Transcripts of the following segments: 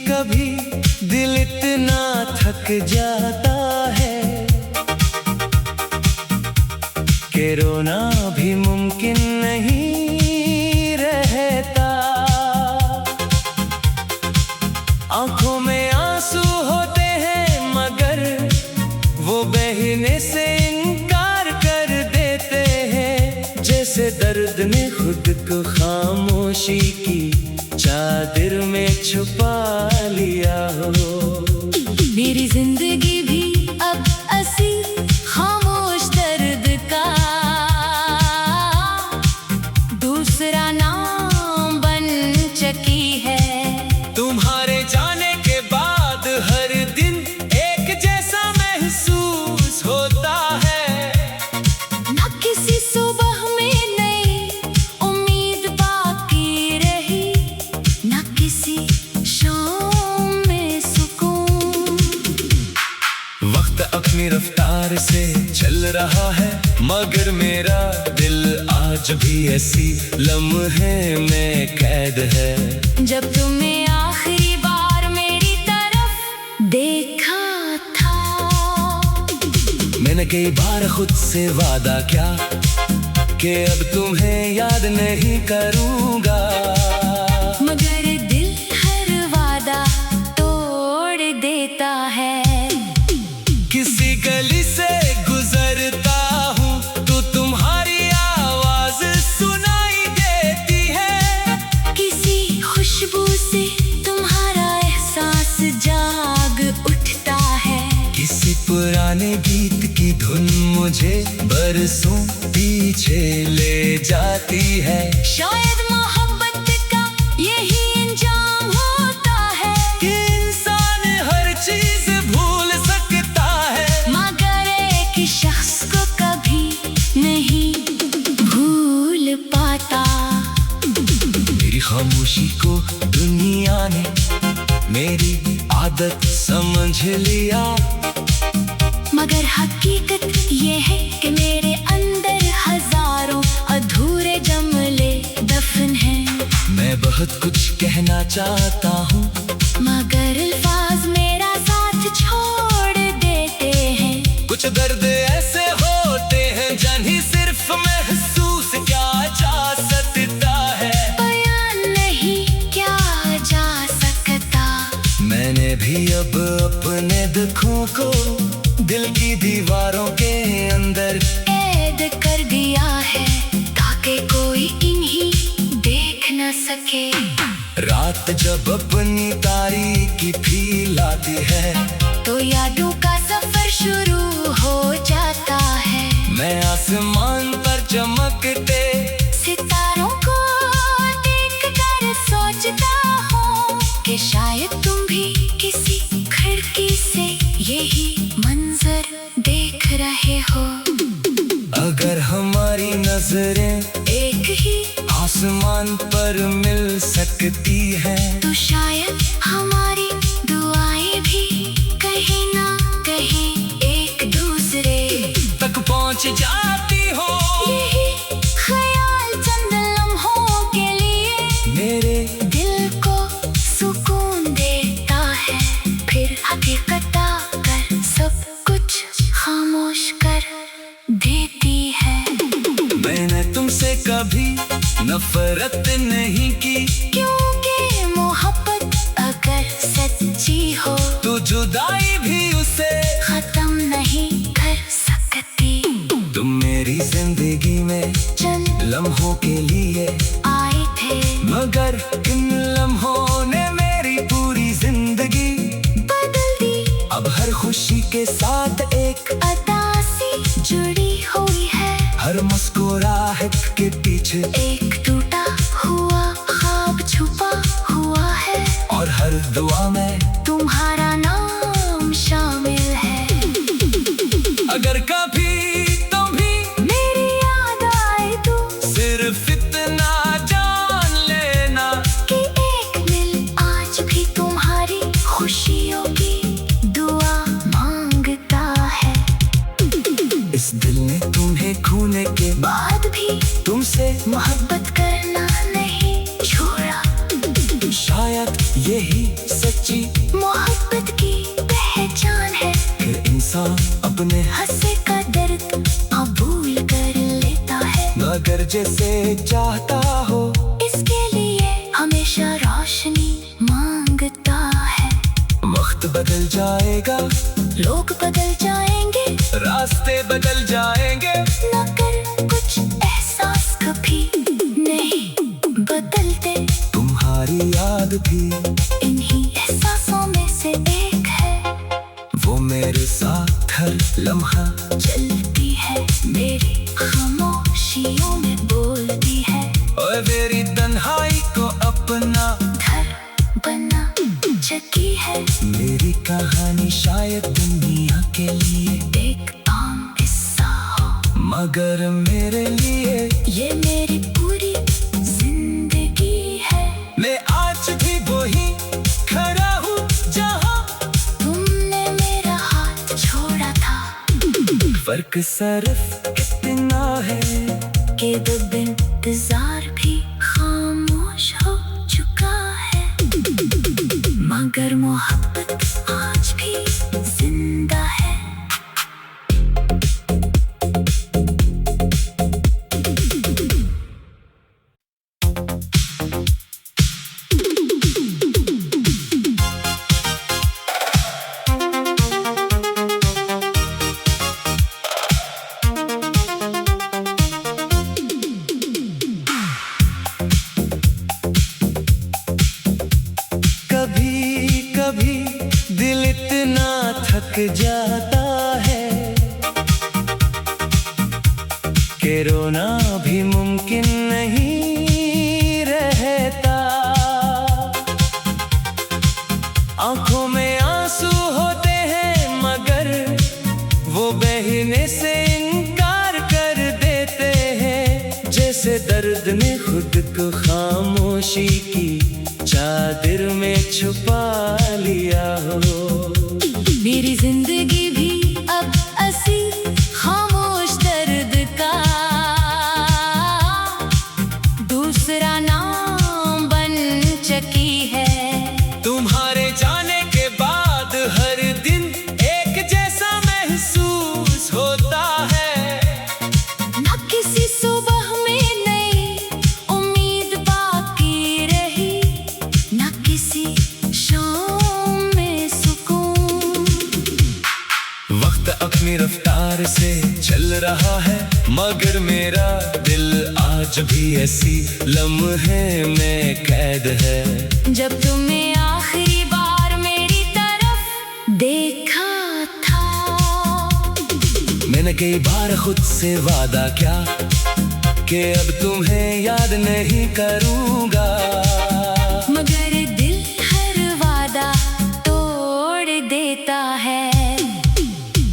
कभी दिल इतना थक जाता है कि रोना भी मुमकिन नहीं रहता। आंखों में आंसू होते हैं मगर वो बहने से इनकार कर देते हैं, जैसे दर्द ने खुद को खामोशी की चादर में छुपा लिया हो। मेरी जिंदगी भी अब असीर खामोश दर्द का दूसरा नाम बन चुकी है। तुम्हारे जाने के बाद हर दिन एक जैसा महसूस होता है। ना किसी सुबह में नई उम्मीद बाकी रही, ना किसी शाम में सुकून। वक्त अपनी रफ्तार से चल रहा है मगर मेरा दिल आज भी ऐसी लम्हे में कैद है। जब तुमने आखिरी बार मेरी तरफ देखा था, मैंने कई बार खुद से वादा किया कि अब तुम्हें याद नहीं करूंगा, मगर दिल हर वादा तोड़ देता है। किसी गली से गुजरता हूँ तो तुम्हारी आवाज सुनाई देती है। किसी खुशबू से तुम्हारा एहसास जाग उठता है। किसी पुराने गीत की धुन मुझे बरसों पीछे ले जाती है। शायद मोहब्बत का यही अंजाम होता है कि इंसान हर चीज भूल सकता है मगर एक शख्स को कभी नहीं भूल पाता। मेरी खामोशी को दुनिया ने मेरी आदत समझ लिया, मगर हकीकत ये है कि मेरे अंदर हजारों अधूरे जुमले दफन हैं। मैं बहुत कुछ कहना चाहता हूँ मगर अल्फाज मेरा साथ छोड़ देते हैं। कुछ दर्द ऐसे होते हैं जानी सिर्फ महसूस क्या जा सकता है। बयान नहीं क्या जा सकता। मैंने भी अब अपने दुखों को दिल की दीवारों के अंदर कैद कर दिया है ताकि कोई इन्हीं देख न सके। रात जब अपनी तारीकी फैलाती है तो यादों का सफर शुरू हो जाता है। मैं आसमान पर चमकते सितारों को देखकर सोचता हूँ कि शायद तुम भी किसी खिड़की से यही मंजर देख रहे हो। अगर हमारी नजरें एक ही आसमान पर मिल सकती हैं तो शायद हमारी दुआएं भी कहीं ना कहीं एक दूसरे तक पहुंच जाती हो। यही ख्याल चंद लम्हों के लिए मेरे दिल को सुकून देता है, फिर हकीकत आकर सब कुछ खामोश कर देती है। मैंने तुमसे कभी नफरत नहीं की, क्योंकि मोहब्बत अगर सच्ची हो तो जुदाई भी उसे खत्म नहीं कर सकती। तुम मेरी जिंदगी में चंद लम्हों के लिए आए थे मगर इन लम्हों ने मेरी पूरी जिंदगी बदल दी। अब हर खुशी के साथ एक अदासी जुड़ी हुई है, हर मुस्कुराहट के पीछे एक टूटा हुआ ख्वाब छुपा हुआ है, और हर दुआ में तुम्हारा नाम शामिल है। अगर कभी तुम भी मेरी याद आए तो सिर्फ इतना जान मोहब्बत करना नहीं छोड़ा। शायद यही सच्ची मोहब्बत की पहचान है कि इंसान अपने हंसे का दर्द भूल कर लेता है। मगर जैसे चाहता हो इसके लिए हमेशा रोशनी मांगता है। वक्त बदल जाएगा, लोग बदल जाएंगे, रास्ते बदल जाएंगे, मगर कुछ एहसास कभी नहीं बदलते। तुम्हारी याद भी इन्हीं एहसासों में से एक है। वो मेरे साथ हर लम्हा चलती है मेरी खामोशियों में बोलती है। और मेरी तन्हाई को अपना घर बना चुकी है। मेरी कहानी शायद दुनिया के लिए एक आम किस्सा हो, मगर मेरे लिए ये मेरी पूरी जिंदगी है। मैं आज भी वही खड़ा हूँ जहाँ तुमने मेरा हाथ छोड़ा था फर्क सिर्फ इतना है कि जब इंतजार भी खामोश हो चुका है, मगर मोहब्बत आज भी जिंदा है। कभी दिल इतना थक जाता है कि रोना भी मुमकिन नहीं रहता। आंखों में आंसू होते हैं मगर वो बहने से इनकार कर देते हैं। जैसे दर्द ने खुद को खामोशी की चादर में छुपा लिया हो। मेरी जिंदगी भी अब असीर खामोश दर्द का दूसरा नाम बन चुकी है। तुम्हारे जाने के बाद हर दिन एक जैसा महसूस होता है। ना किसी सुबह में नई उम्मीद बाकी रही, ना किसी शाम में सुकून। वक्त अपनी रफ्तार से चल रहा है मगर मेरा दिल आज भी ऐसी लम्हे में कैद है। जब तुमने आखिरी बार मेरी तरफ देखा था, मैंने कई बार खुद से वादा किया कि अब तुम्हें याद नहीं करूंगा, मगर दिल हर वादा तोड़ देता है।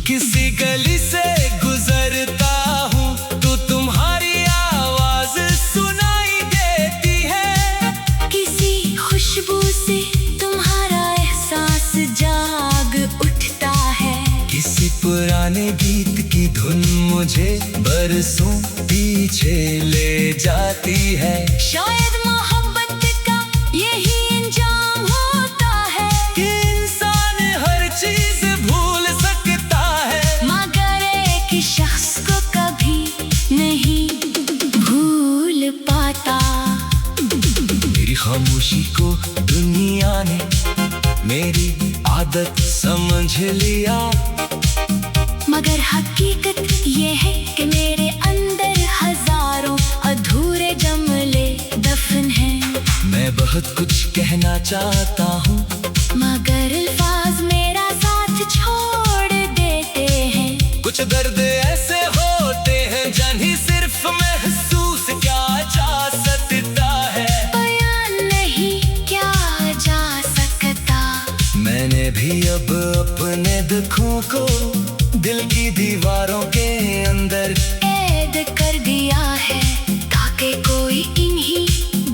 किसी गली से गुजरता हूँ तो तुम्हारी आवाज सुनाई देती है। किसी खुशबू से तुम्हारा एहसास जाग उठता है। किसी पुराने गीत की धुन मुझे बरसों पीछे ले जाती है। शायद मोहब्बत का यही अंजाम होता है कि इंसान हर चीज भूल सकता है मगर एक शख्स को कभी नहीं भूल पाता। मेरी खामोशी को दुनिया ने मेरी आदत समझ लिया, मगर हकीकत ये है कि मेरे अंदर हजारों अधूरे जमले दफन हैं। मैं बहुत कुछ कहना चाहता हूँ मगर अल्फाज मेरा साथ छोड़ देते हैं। कुछ दर्द ऐसे होते हैं जिन्हें सिर्फ महसूस क्या जा सकता है, बयान नहीं क्या जा सकता। मैंने भी अब अपने दुखों को दिल की दीवारों के अंदर कैद कर दिया है ताकि कोई इन्हीं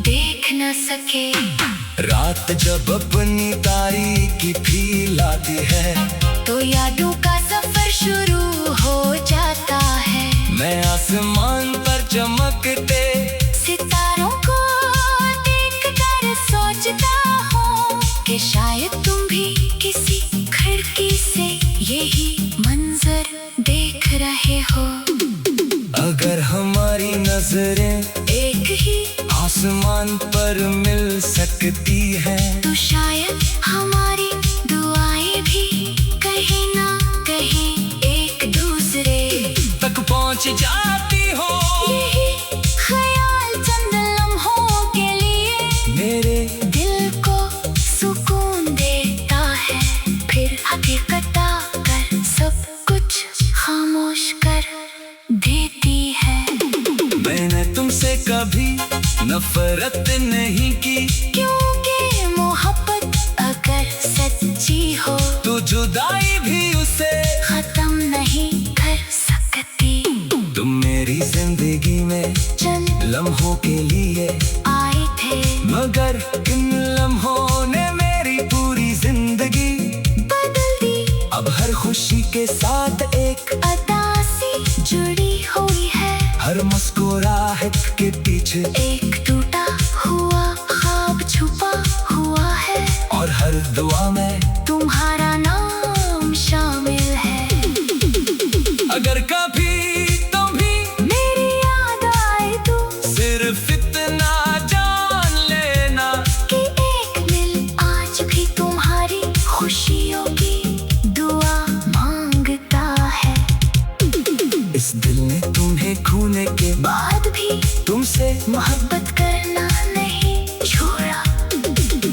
देख न सके। रात जब अपनी तारीकी फैलाती है तो यादों का सफर शुरू हो जाता है। मैं आसमान पर चमकते नजरें एक ही आसमान पर मिल सकती है। तो शायद हमारी दुआएं भी कहीं ना कहीं एक दूसरे तक पहुंच जाती हो। यही ख्याल चंद लम्हों के लिए मेरे दिल को सुकून देता है, फिर हकीकत आकर सब कुछ खामोश कर देती है। मैंने तुमसे कभी नफरत नहीं की, क्योंकि मोहब्बत अगर सच्ची हो तो जुदाई भी उसे खत्म नहीं कर सकती। तुम मेरी जिंदगी में चंद लम्हों के लिए आए थे, मगर किन लम्हों ने मेरी पूरी जिंदगी बदल दी। अब हर खुशी के साथ एक अदासी जुड़ी हुई है, हर मुस्कुराहट के पीछे एक टूटा हुआ ख्वाब छुपा हुआ है, और हर दुआ में तुम्हारा नाम शामिल है। अगर कभी तुम भी मेरी याद आए तो सिर्फ इतना जान लेना कि एक दिल आज भी तुम्हारी खुशियों की दुआ मांगता है। इस दिल ने तुम्हें खोने के बाद भी तुमसे मोहब्बत करना नहीं छोड़ा,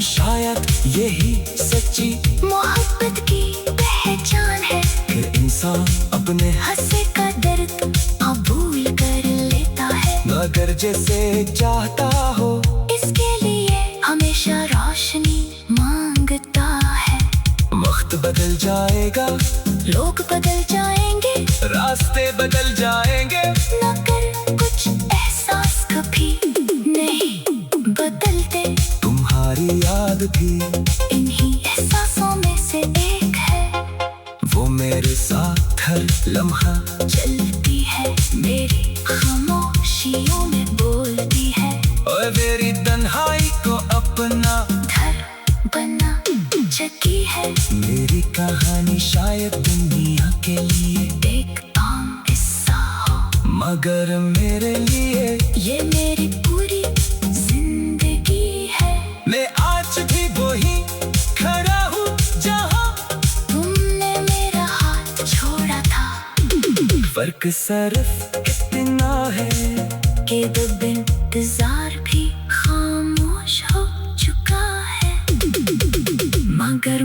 शायद यही सच्ची मोहब्बत की पहचान है। कि इंसान अपने हंसे का दर्द कबूल कर लेता है, मगर जैसे चाहता हो इसके लिए हमेशा रोशनी मांगता है। वक्त बदल जाएगा, लोग बदल जाएंगे, रास्ते बदल जाएंगे, न कर कुछ एहसास कभी नहीं बदलते। तुम्हारी याद भी इन्हीं एहसासों में से एक है, वो मेरे साथ हर लम्हा चलती है, मेरी खामोशियों में बोलती है, और मेरी तन्हाई को अपना घर बना चकी है। मेरी कहानी शायद दुनिया के लिए एक आम किस्सा हो, मगर मेरे लिए ये मेरी पूरी जिंदगी है। मैं आज भी वही खड़ा हूँ जहाँ तुमने मेरा हाथ छोड़ा था, फर्क सिर्फ इतना है कि दब इंतजार भी खामोश हो चुका है, मगर